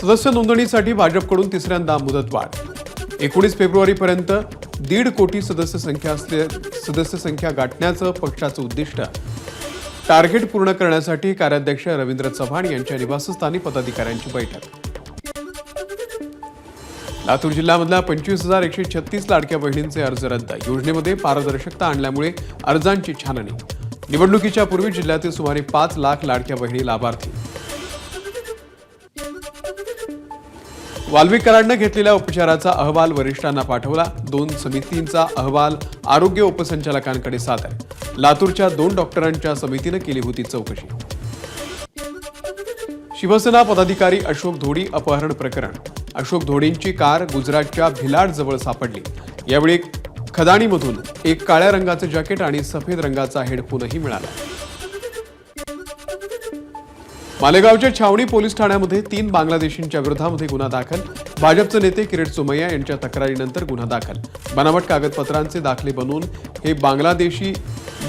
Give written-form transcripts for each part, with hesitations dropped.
सदस्य नोंदणीसाठी भाजपकडून तिसऱ्यांदा मुदतवाढ। 19 फेब्रुवारीपर्यंत 1.5 कोटी सदस्य संख्या गाठण्याचं पक्षाचं उद्दिष्ट। टार्गेट पूर्ण करण्यासाठी कार्याध्यक्ष रवींद्र चव्हाण यांच्या निवासस्थानी पदाधिकाऱ्यांची बैठक। लातूर जिल्ह्यामधल्या 25,136 लाडक्या बहिणींचे अर्ज रद्द। योजनेमध्ये पारदर्शकता आणल्यामुळे अर्जांची छाननी। निवडणुकीच्या पूर्वी जिल्ह्यातील सुमारे 5 लाख लाडक्या बहिणी लाभार्थी। वाल्मिक कराडनं घेतलेल्या उपचाराचा अहवाल वरिष्ठांना पाठवला। 2 समितींचा अहवाल आरोग्य उपसंचालकांकडे सादर। लातूरच्या 2 डॉक्टरांच्या समितीनं केली होती चौकशी। शिवसेना पदाधिकारी अशोक धोडी अपहरण प्रकरण। अशोक धोडींची कार गुजरातच्या भिलाड जवळ सापडली। यावेळी खदाणीमधून एक काळ्या रंगाचं जॅकेट आणि सफेद रंगाचा हेडफोनही मिळाला। मालेगावच्या छावणी पोलीस ठाण्यामध्ये 3 बांगलादेशींच्या विरोधामध्ये गुन्हा दाखल। भाजपचे नेते किरीट सोमय्या यांच्या तक्रारीनंतर गुन्हा दाखल। बनावट कागदपत्रांचे दाखले बनवून हे बांगलादेशी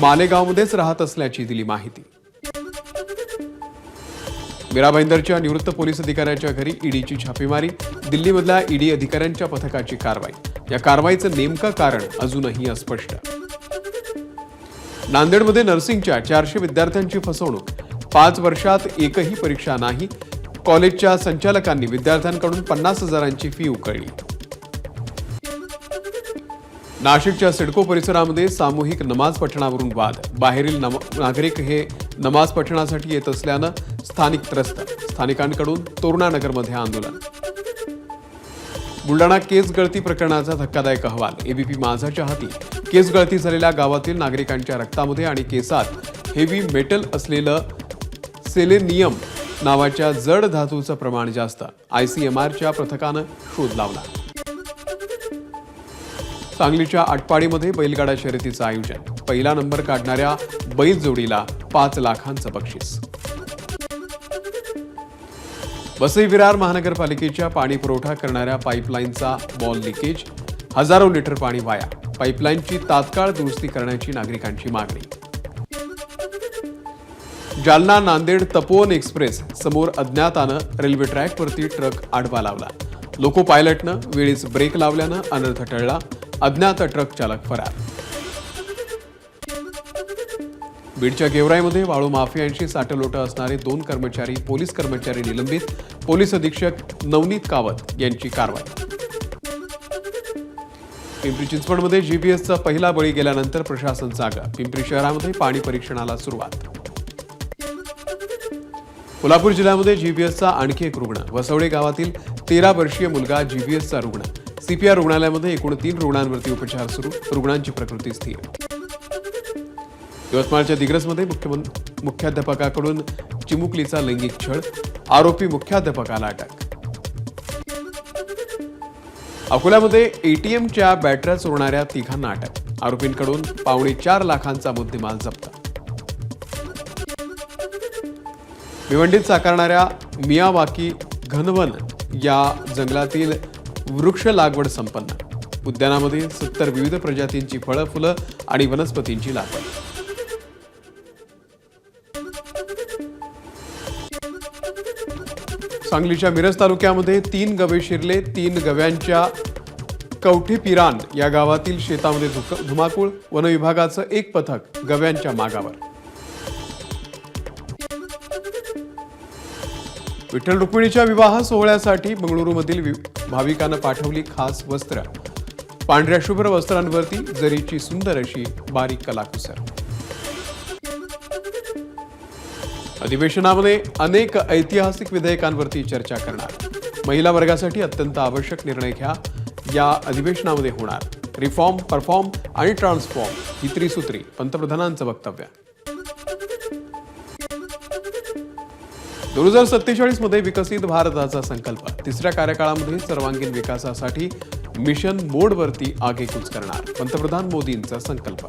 मालेगावमध्येच राहत असल्याची दिली माहिती। मीरा भाईंदरच्या निवृत्त पोलीस अधिकाऱ्याच्या घरी ईडीची छापेमारी। दिल्लीमधल्या ईडी अधिकाऱ्यांच्या पथकाची कारवाई। या कारवाईचं नेमकं कारण अजूनही अस्पष्ट। नांदेडमध्ये नर्सिंगच्या 400 विद्यार्थ्यांची फसवणूक। 5 वर्षात एकही परीक्षा नाही। कॉलेजच्या संचालकांनी विद्यार्थ्यांकडून 50,000ची फी उकळली। नाशिकच्या सिडको परिसरामध्ये सामूहिक नमाज पठणावरून वाद। बाहेरील नागरिक हे नमाज पठणासाठी येत असल्यानं स्थानिक त्रस्त। स्थानिकांकडून तोरणानगरमध्ये आंदोलन। बुलडाणा केस गळती प्रकरणाचा धक्कादायक अहवाल। एबीपी माझाच्या हाती। केस गळती झालेल्या गावातील नागरिकांच्या रक्तामध्ये आणि केसात हेवी मेटल असलेलं सेलेनियम नावाच्या जड धातूचं प्रमाण जास्त। आयसीएमआरच्या पथकानं शोध लावला। सांगलीच्या आटपाडीमध्ये बैलगाडा शर्यतीचं आयोजन। पहिला नंबर काढणाऱ्या बैल जोडीला 5 लाखांचं बक्षीस। वसई विरार महानगरपालिकेच्या पाणी पुरवठा करणाऱ्या पाईपलाईनचा बॉल लिकेज। हजारो लिटर पाणी वाया। पाईपलाईनची तात्काळ दुरुस्ती करण्याची नागरिकांची मागणी। जालना नांदेड तपोवन एक्सप्रेस समोर अज्ञातानं रेल्वे ट्रॅकवरती ट्रक आडवा लावला। लोको पायलटनं वेळीच ब्रेक लावल्यानं अनर्थ टळला। अज्ञात ट्रक चालक फरार। बीडच्या गेवराईमध्ये वाळू माफियांशी साटलोट असणारे 2 कर्मचारी पोलीस कर्मचारी निलंबित। पोलीस अधीक्षक नवनीत कावत यांची कारवाई। पिंपरी चिंचवडमध्ये जीपीएसचा पहिला बळी गेल्यानंतर प्रशासन जागा। पिंपरी शहरामध्ये पाणी परीक्षणाला सुरुवात। कोल्हापूर जिल्ह्यामध्ये जीपीएसचा आणखी एक रुग्ण। वसवडे गावातील 13 वर्षीय मुलगा जीपीएसचा रुग्ण। सीपीआर रुग्णालयामध्ये एकूण 3 रुग्णांवरती उपचार सुरू। रुग्णांची प्रकृती स्थिर। यवतमाळच्या दिग्रसमध्ये मुख्याध्यापकाकडून चिमुकलीचा लैंगिक छळ। आरोपी मुख्याध्यापकाला अटक। अकोल्यामध्ये एटीएमच्या बॅटऱ्या चोरणाऱ्या 3घांना अटक। आरोपींकडून 4.25 लाखांचा मुद्देमाल जप्त। भिवंडीत साकारणाऱ्या मियावाकी घनवन या जंगलातील वृक्ष लागवड संपन्न। उद्यानामध्ये 70 विविध प्रजातींची फळं फुलं आणि वनस्पतींची लागवड। सांगलीच्या मिरज तालुक्यामध्ये 3 गवे शिरले। 3 गव्यांच्या कवठेपिरान या गावातील शेतामध्ये धुमाकूळ। वन विभागाचं एक पथक गव्यांच्या मागावर। विठ्ठल रुक्मिणीच्या विवाह सोहळ्यासाठी बंगळुरूमधील भाविकांना पाठवली खास वस्त्र। पांढऱ्या शुभ्र वस्त्रांवरती जरीची सुंदर अशी बारीक कलाकुसर। अधिवेशनामध्ये अनेक ऐतिहासिक विधेयकांवरती चर्चा करणार। महिला वर्गासाठी अत्यंत आवश्यक निर्णय घ्या या अधिवेशनामध्ये होणार। रिफॉर्म, परफॉर्म आणि ट्रान्सफॉर्म ही त्रिसूत्री पंतप्रधानांचं वक्तव्य। 2047 मध्ये विकसित भारताचा संकल्प। 3ऱ्या कार्यकाळामध्ये सर्वांगीण विकासासाठी मिशन मोडवरती आगेकूच करणार। पंतप्रधान मोदींचा संकल्प।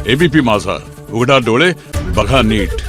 एबीपी माझा, उघडा डोळे बघा नीट।